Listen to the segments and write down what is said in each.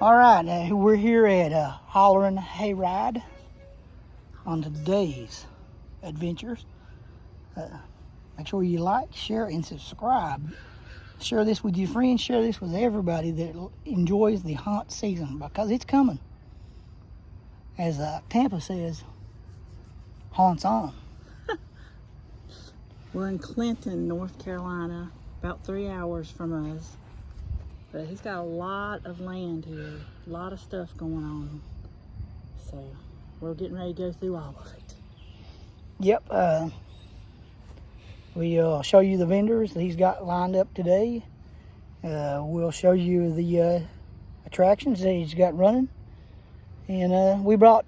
All right, we're here at Hollerin Hayride on today's adventures. Make sure you like, share, and subscribe. Share this with your friends. Share this with everybody that enjoys the haunt season, because it's coming. As Tampa says, haunts on. We're in Clinton, North Carolina, about 3 hours from us. But he's got a lot of land here, a lot of stuff going on. So we're getting ready to go through all of it. Yep. We'll show you the vendors that he's got lined up today. We'll show you the attractions that he's got running. And we brought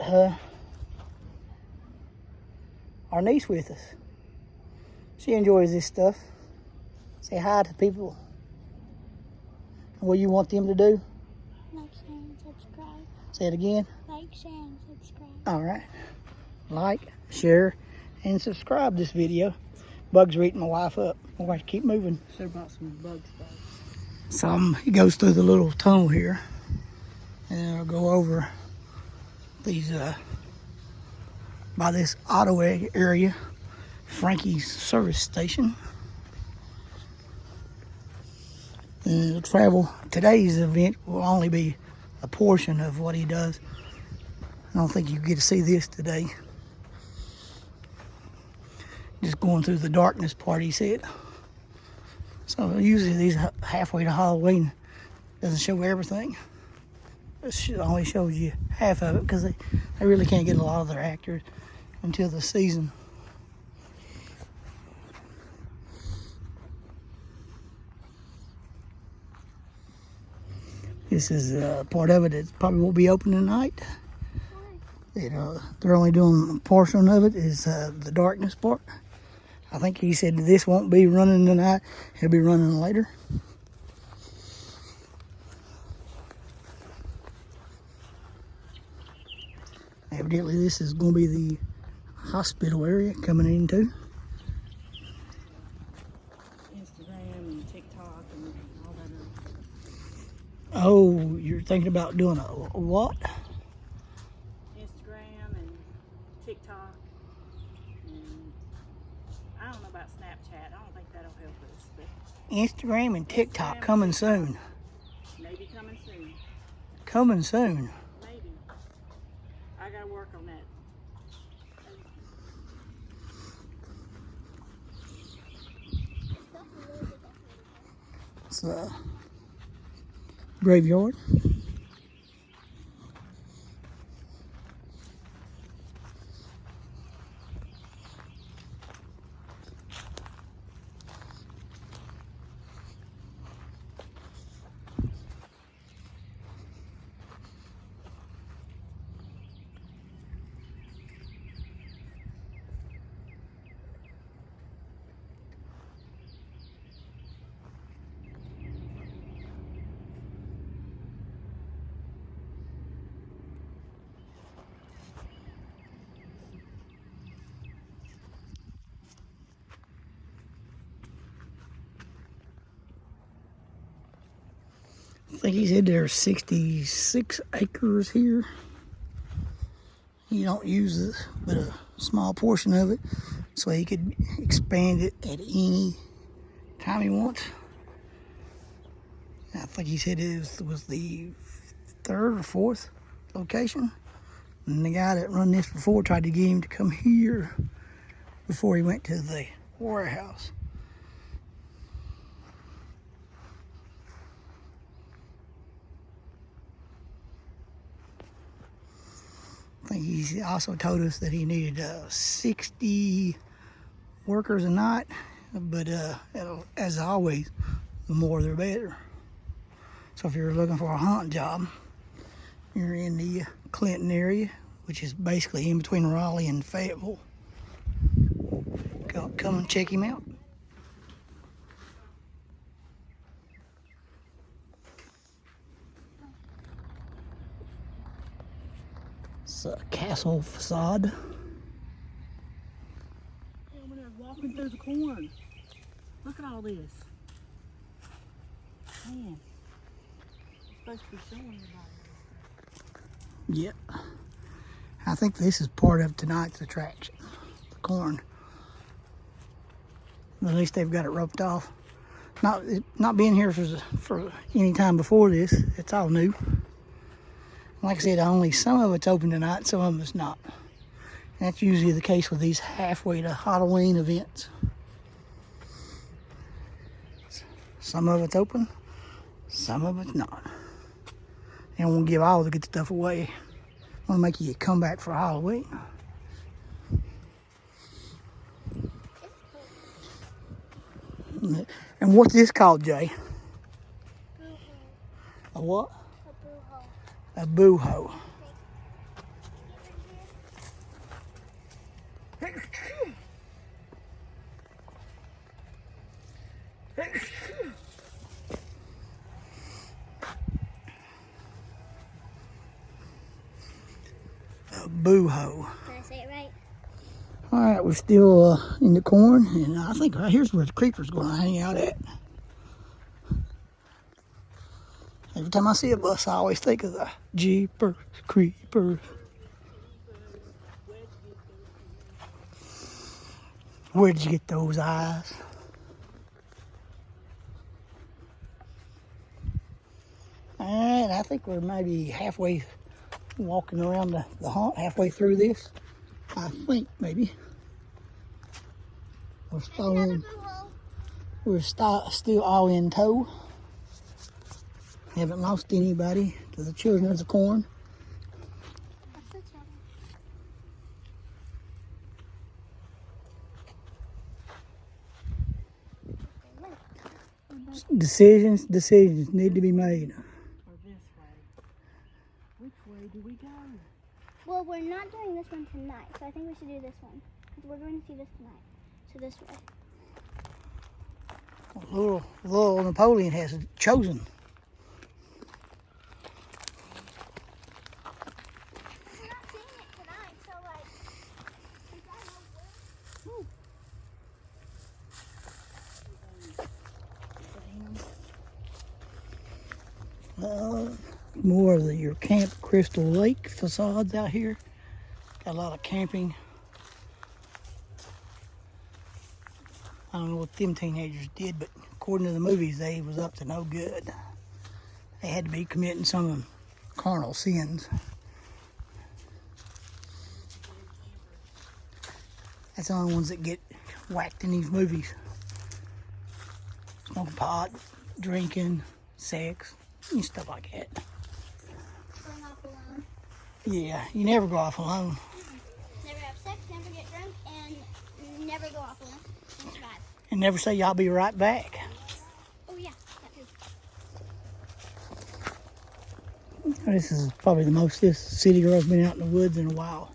our niece with us. She enjoys this stuff. Say hi to people. What do you want them to do? Like, share, and subscribe. Say it again. Like, share, and subscribe. All right. Like, share, and subscribe this video. Bugs are eating my wife up. We're going to keep moving. Should have brought some bugs back. So he goes through the little tunnel here, and I'll go over these by this auto area, Frankie's service station. And the travel, today's event will only be a portion of what he does. I don't think you get to see this today. Just going through the darkness part, he said. So usually these halfway to Halloween doesn't show everything. It only shows you half of it, because they really can't get a lot of their actors until the season. This is part of it that probably won't be open tonight. They're only doing a portion of it, is the darkness part. I think he said this won't be running tonight. He'll be running later. Evidently this is going to be the hospital area coming into. Instagram and TikTok and all that. Oh, you're thinking about doing a what? Instagram and TikTok. And I don't know about Snapchat. I don't think that'll help us. But Instagram and TikTok coming soon. maybe coming soon. Coming soon. Maybe. I gotta work on that. It's a graveyard. I think he said there's 66 acres here. He don't use this, but a small portion of it, so he could expand it at any time he wants. I think he said it was the third or fourth location. And the guy that run this before tried to get him to come here before he went to the warehouse. I think he also told us that he needed 60 workers a night, but as always, the more the better. So if you're looking for a haunt job, you're in the Clinton area, which is basically in between Raleigh and Fayetteville. Come and check him out. It's a castle facade. We're walking through the corn. Look at all this. Man, supposed to be showing everybody. Yep. I think this is part of tonight's attraction. The corn. At least they've got it roped off. Not being here for any time before this. It's all new. Like I said, only some of it's open tonight, some of it's not. And that's usually the case with these halfway to Halloween events. Some of it's open, some of it's not. They don't want to give all the good stuff away. They want to make you come back for Halloween. And what's this called, Jay? A what? A boo-ho. A boo-ho. Did I say it right? All right, we're still in the corn, and I think right here's where the creeper's going to hang out at. Every time I see a bus, I always think of the Jeepers Creepers. Where did you get those eyes? All right, I think we're maybe halfway walking around the haunt, halfway through this. I think maybe. We're still all in tow. Haven't lost anybody to the children of the corn. Decisions need to be made. Or this way. Which way do we go? Well, we're not doing this one tonight, so I think we should do this one. Because we're going to see this tonight. So this way. Little Napoleon has chosen. We're not seeing it tonight, so like, we gotta know More of your Camp Crystal Lake facades out here. Got a lot of camping. I don't know what them teenagers did, but according to the movies, they was up to no good. They had to be committing some carnal sins. That's the only ones that get whacked in these movies. Smoking pot, drinking, sex, and stuff like that. going off alone. Yeah, you never go off alone. Never have sex, never get drunk, and never go off alone and survive. And never say, "I'll be right back." Oh yeah, that too. This is probably the most this city girl's been out in the woods in a while.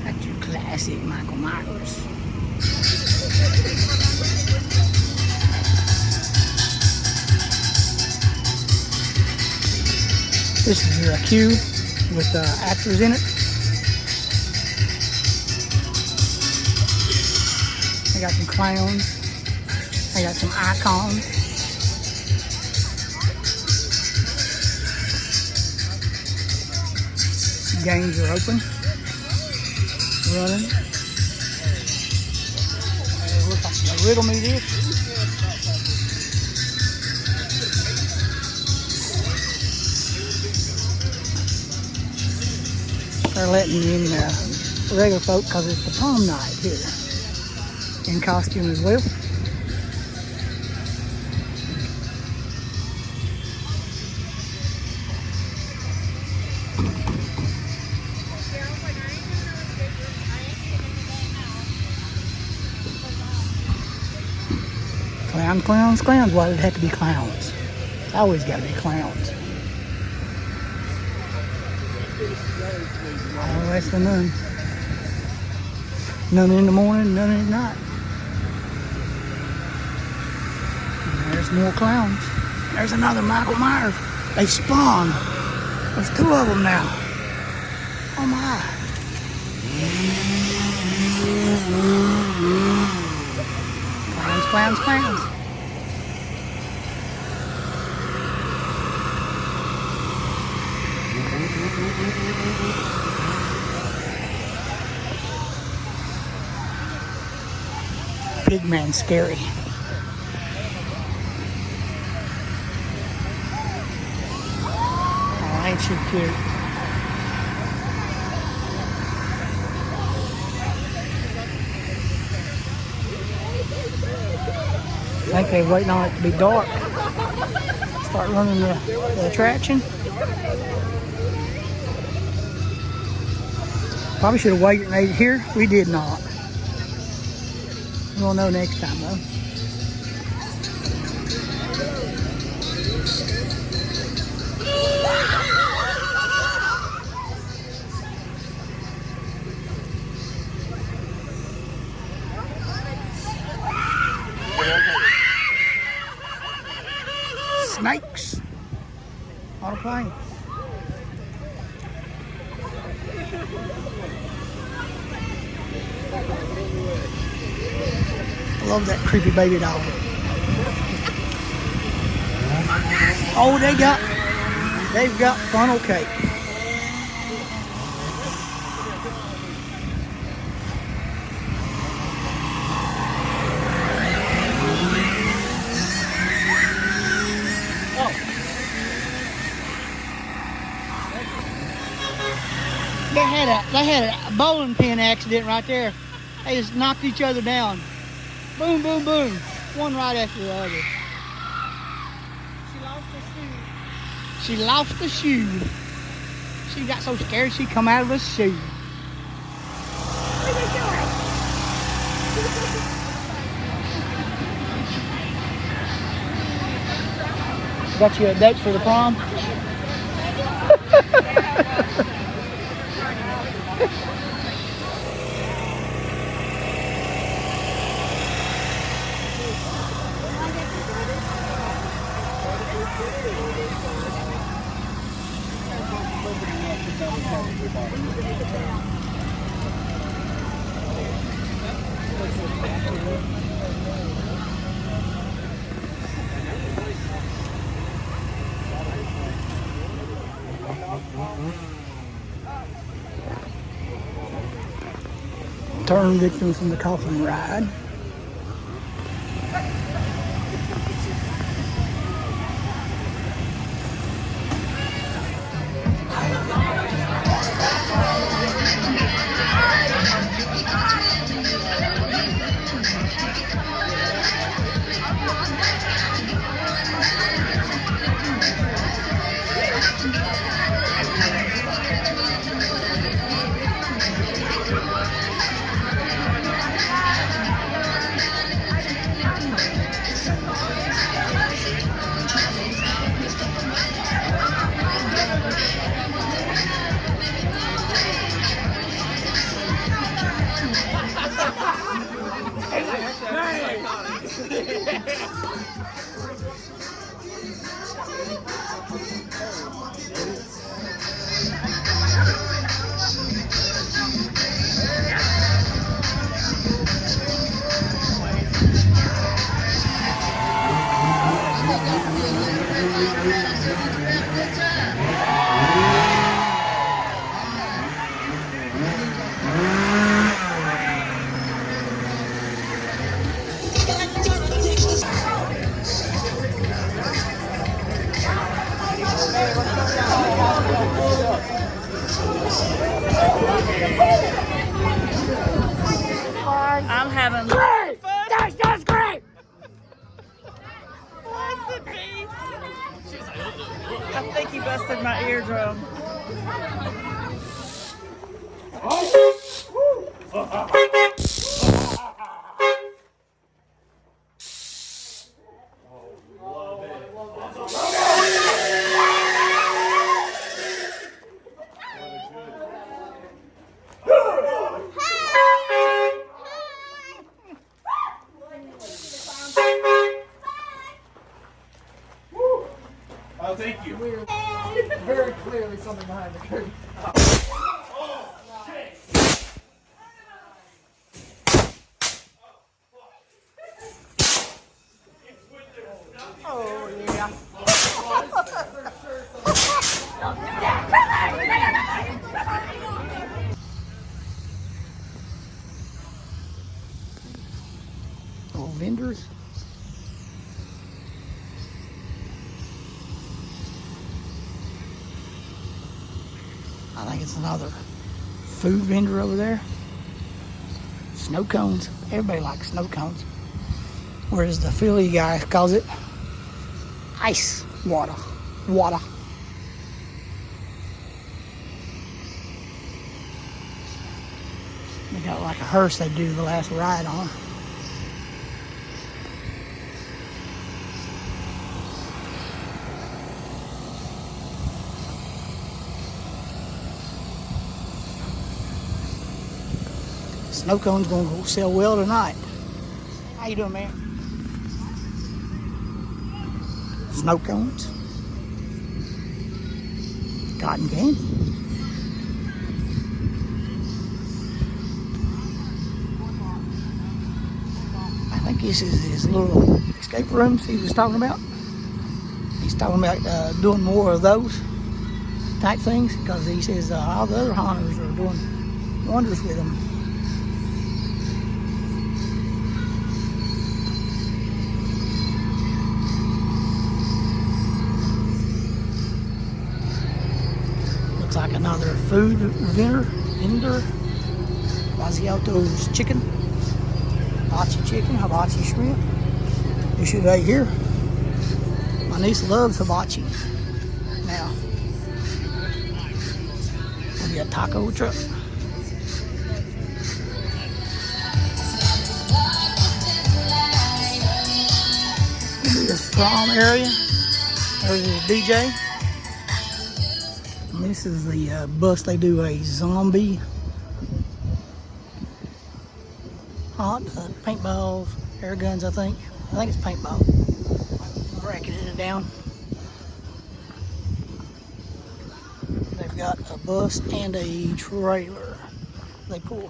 That's your classic Michael Myers. This is a queue with actors in it. I got some clowns. I got some icons. Games are open. Running. Looks like they riddle me this. They're letting in regular folk because it's the prom night here. In costume as well. Clowns. Why did it have to be clowns? It's always got to be clowns. All less than none. None in the morning, none at night. And there's more clowns. There's another Michael Myers. They spawned. There's 2 of them now. Oh my. Clowns, clowns, clowns. Pigman's scary. Oh, ain't she cute? I think they're waiting on it to be dark. Start running the attraction. Probably should have waited and ate it here. We did not. We'll know next time though. Snakes on a plane. I love that creepy baby doll. Oh, they've got funnel cake. They had a bowling pin accident right there. They just knocked each other down. Boom, boom, boom. One right after the other. She lost her shoe. She got so scared she come out of her shoe. Got you a date for the prom? Turn victims from the coffin ride. I'm having fun. That's great! I think he busted my eardrum. something behind the curtain. Oh, yeah. Little vendors. I think it's another food vendor over there. Snow cones. Everybody likes snow cones. Whereas the Philly guy calls it ice water. Water. They got like a hearse they do the last ride on. Snow cone's gonna go sell well tonight. How you doing, man? Snow cones. Cotton candy. I think this is his little escape rooms he was talking about. He's talking about doing more of those type things because he says all the other haunters are doing wonders with them. Looks like another food vendor. Quasiato's chicken, hibachi shrimp. You should right here. My niece loves hibachi. Now, maybe a taco truck. This prom area. There's a DJ. And this is the bus. They do a zombie haunt. Paintballs, air guns, I think. I think it's paintball. Bracketed it down. They've got a bus and a trailer they pull.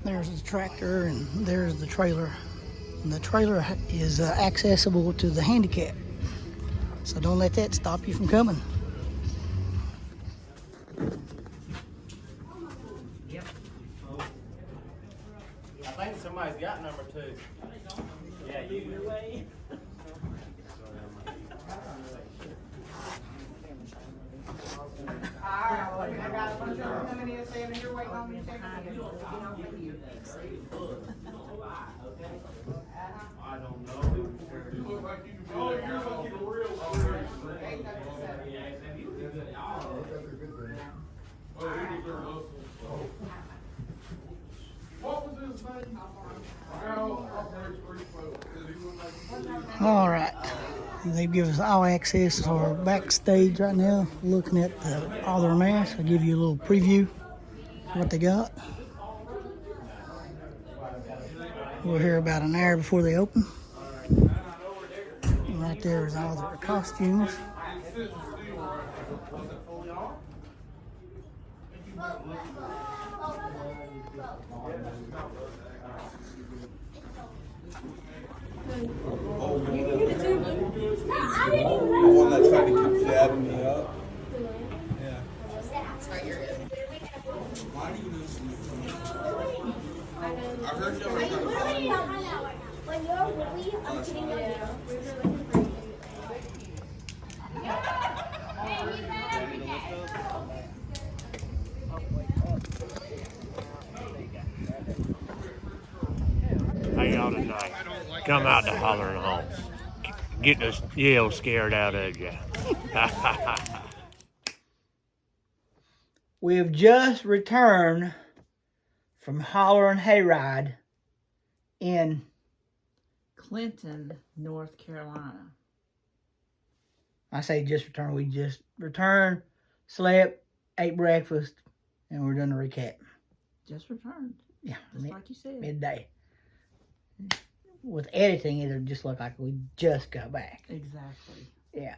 There's the tractor and there's the trailer. And the trailer is accessible to the handicap. So don't let that stop you from coming. Yep. I think somebody's got number 2. Yeah, you. Midway. I got a bunch of them coming in saying you're waiting on me to check in. I don't know. All right. They give us all access to our backstage right now, looking at all their masks. I'll give you a little preview of what they got. We're here about an hour before they open. And right there is all their costumes. The one that tried to keep jabbing me up. Yeah. I heard you When you're really, I'm sitting on you. How y'all tonight? Come out to Hollerin home. Get the yell scared out of you. We have just returned from Hollerin Hayride in Clinton, North Carolina. I say just returned. We just returned, slept, ate breakfast, and we're doing a recap. Just returned. Yeah, Just like you said. midday. with editing, it'll just look like we just got back. Exactly. Yeah.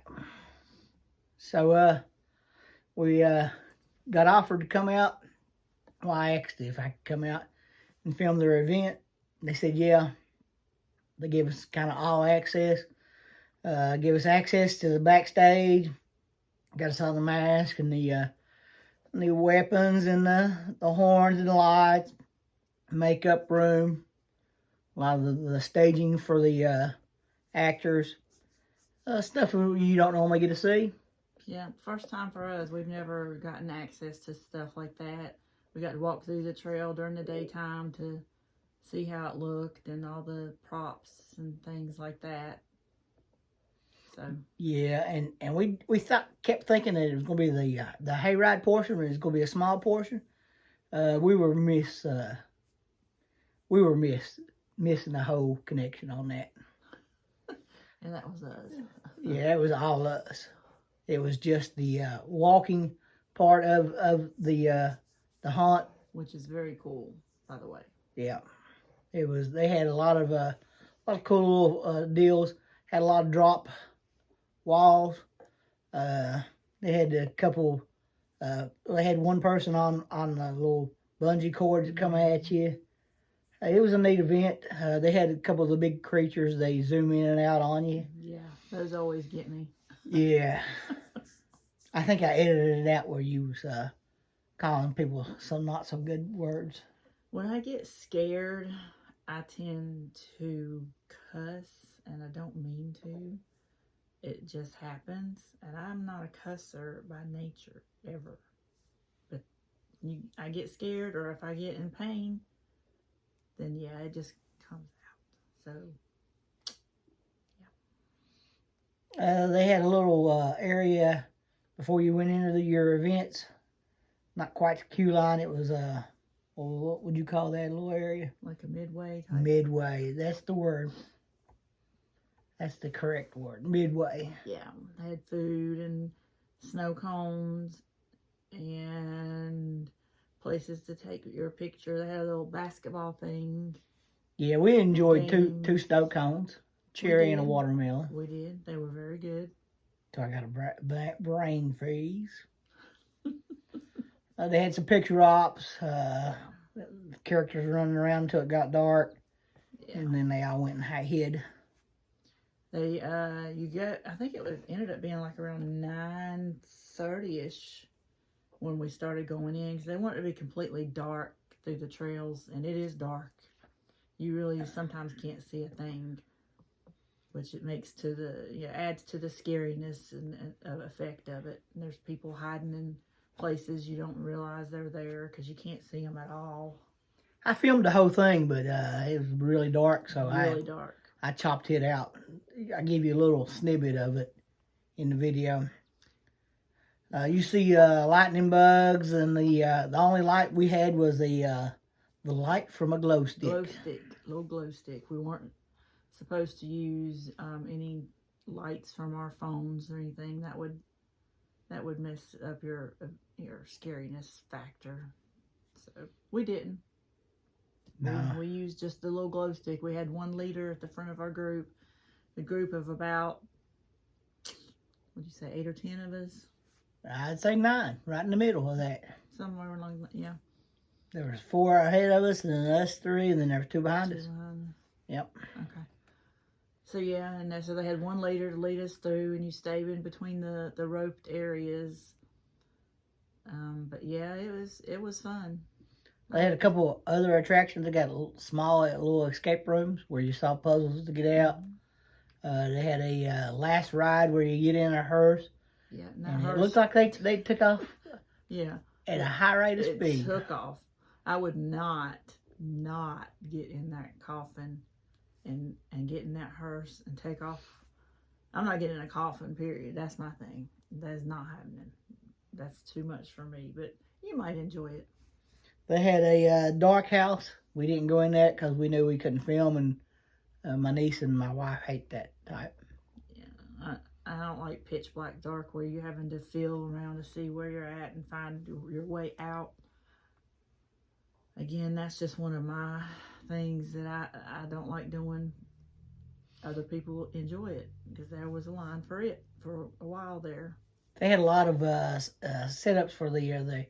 So we got offered to come out. Well, I asked if I could come out and film their event. They said, yeah. They gave us kind of all access. Give us access to the backstage. Got us all the mask and the weapons and the horns and the lights. Makeup room. A lot of the staging for the actors. Stuff you don't normally get to see. Yeah, first time for us. We've never gotten access to stuff like that. We got to walk through the trail during the daytime to see how it looked and all the props and things like that. So yeah, and we kept thinking that it was going to be the hayride portion, or it was going to be a small portion. We were missing the whole connection on that. And that was us. Yeah, it was all us. It was just the walking part of the haunt, which is very cool, by the way. Yeah, it was. They had a lot of cool little deals. Had a lot of drop walls. They had a couple. They had one person on the little bungee cords come at you. It was a neat event. They had a couple of the big creatures. They zoom in and out on you. Yeah, those always get me. Yeah. I think I edited it out where you was calling people some not so good words. When I get scared, I tend to cuss, and I don't mean to. It just happens, and I'm not a cusser by nature, ever. But I get scared, or if I get in pain, then yeah, it just comes out. So, yeah. They had a little area before you went into your events. Not quite the queue line. It was what would you call that little area? Like a midway type? Midway. That's the word. That's the correct word. Midway. Yeah. They had food and snow cones and places to take your picture. They had a little basketball thing. Yeah, we enjoyed two snow cones, cherry and a watermelon. We did. They were very good. So I got a brain freeze. They had some picture ops. Characters running around until it got dark, and then they all went and hid. They I think it ended up being like around 9:30ish when we started going in, because they want it to be completely dark through the trails, and it is dark. You really sometimes can't see a thing, which it makes adds to the scariness and effect of it. And there's people hiding in places you don't realize they're there because you can't see them at all. I filmed the whole thing, but it was really dark, so dark. I chopped it out. I give you a little snippet of it in the video. You see lightning bugs, and the only light we had was the light from a glow stick. Little glow stick. We weren't supposed to use any lights from our phones or anything that would mess up your scariness factor. So we didn't. No. We used just the little glow stick. We had 1 leader at the front of our group. The group of about, would you say 8 or 10 of us? I'd say 9, right in the middle of that. Somewhere along, yeah. There was 4 ahead of us, and then us 3, and then there were 2 behind us. Yep. Okay. So yeah, and so they had 1 leader to lead us through, and you stay in between the roped areas. But yeah, it was fun. They had a couple other attractions. They got small little escape rooms where you saw puzzles to get out. They had a last ride where you get in a hearse. Yeah, and it looked like they took off. Yeah, at a high rate of speed. It took off. I would not get in that coffin and get in that hearse and take off. I'm not getting in a coffin. Period. That's my thing. That is not happening. That's too much for me. But you might enjoy it. They had a dark house. We didn't go in that because we knew we couldn't film, and my niece and my wife hate that type. Yeah, I don't like pitch black dark where you're having to feel around to see where you're at and find your way out. Again, that's just one of my things that I don't like doing. other people enjoy it because there was a line for it for a while there. They had a lot of setups for the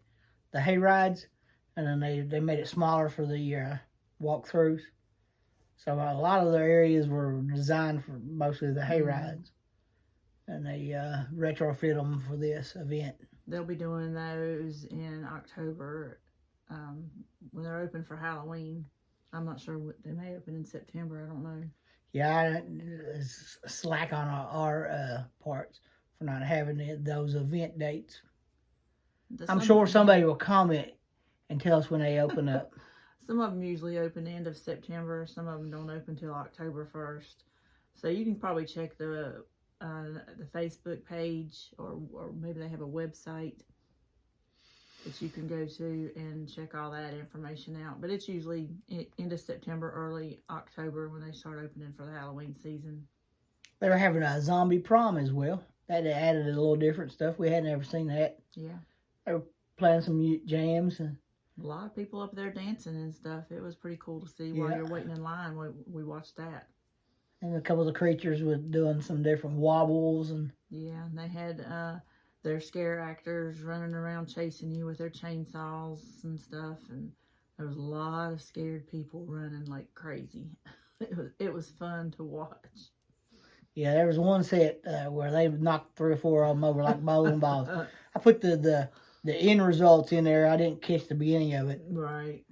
hayrides, and then they made it smaller for the walkthroughs. So a lot of their areas were designed for mostly the hayrides, and they retrofit them for this event. They'll be doing those in October when they're open for Halloween. I'm not sure what they may open in September. I don't know. Yeah, it's slack on our parts for not having those event dates. I'm sure somebody will comment and tell us when they open up. Some of them usually open the end of September. Some of them don't open till October 1st. So you can probably check the Facebook page, or maybe they have a website that you can go to and check all that information out. But it's usually end of September, early October when they start opening for the Halloween season. They were having a zombie prom as well. That added a little different stuff. We hadn't ever seen that. Yeah. They were playing some jams. And a lot of people up there dancing and stuff. It was pretty cool to see while you're waiting in line. We watched that. And a couple of the creatures were doing some different wobbles. And yeah, and they had their scare actors running around chasing you with their chainsaws and stuff. And there was a lot of scared people running like crazy. It was fun to watch. Yeah, there was one set where they knocked 3 or 4 of them over like bowling balls. I put the end results in there. I didn't catch the beginning of it. Right.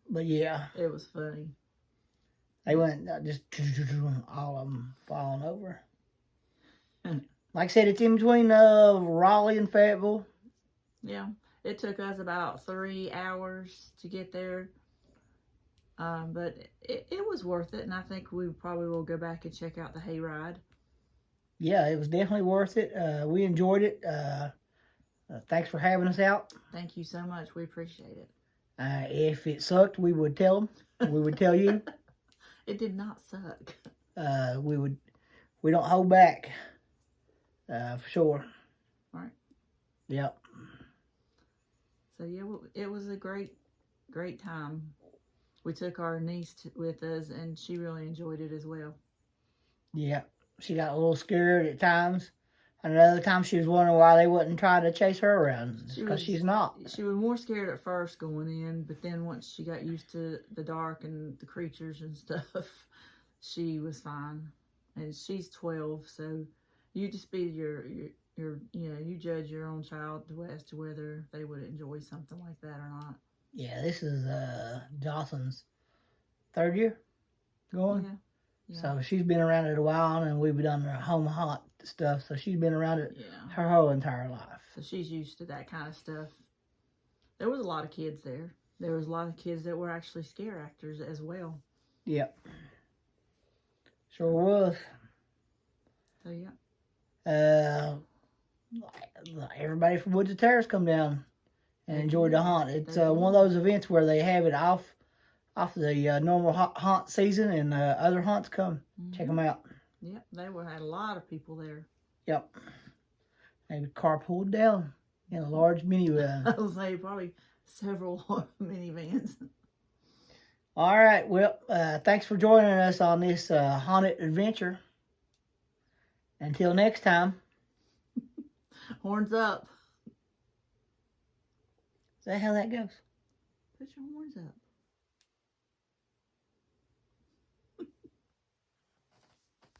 But yeah. It was funny. They went just all of them falling over. Like I said, it's in between Raleigh and Fayetteville. Yeah. It took us about 3 hours to get there. But it was worth it, and I think we probably will go back and check out the Hayride. Yeah, it was definitely worth it. We enjoyed it. Thanks for having us out. Thank you so much. We appreciate it. If it sucked, we would tell them. We would tell you. It did not suck. We don't hold back. For sure. All right. Yep. So yeah, it was a great time. We took our niece with us, and she really enjoyed it as well. Yeah, she got a little scared at times. And another time she was wondering why they wouldn't try to chase her around, because she's not. She was more scared at first going in, but then once she got used to the dark and the creatures and stuff, she was fine. And she's 12, so you just be you judge your own child as to whether they would enjoy something like that or not. Yeah, this is Dawson's 3rd year going. Yeah. So she's been around it a while, and we've done her home haunt stuff. So she's been around it her whole entire life. So she's used to that kind of stuff. There was a lot of kids there. There was a lot of kids that were actually scare actors as well. Yep. Sure was. So yeah. Everybody from Woods of Terrace come down and enjoy the haunt. It's one of those events where they have it off the normal haunt season, and other haunts come. Check them out. Yep, they had a lot of people there. Yep. Maybe carpooled down in a large minivan. I was say probably several minivans. All right. Well, thanks for joining us on this haunted adventure. Until next time. Horns up. Is that how that goes? Put your horns up.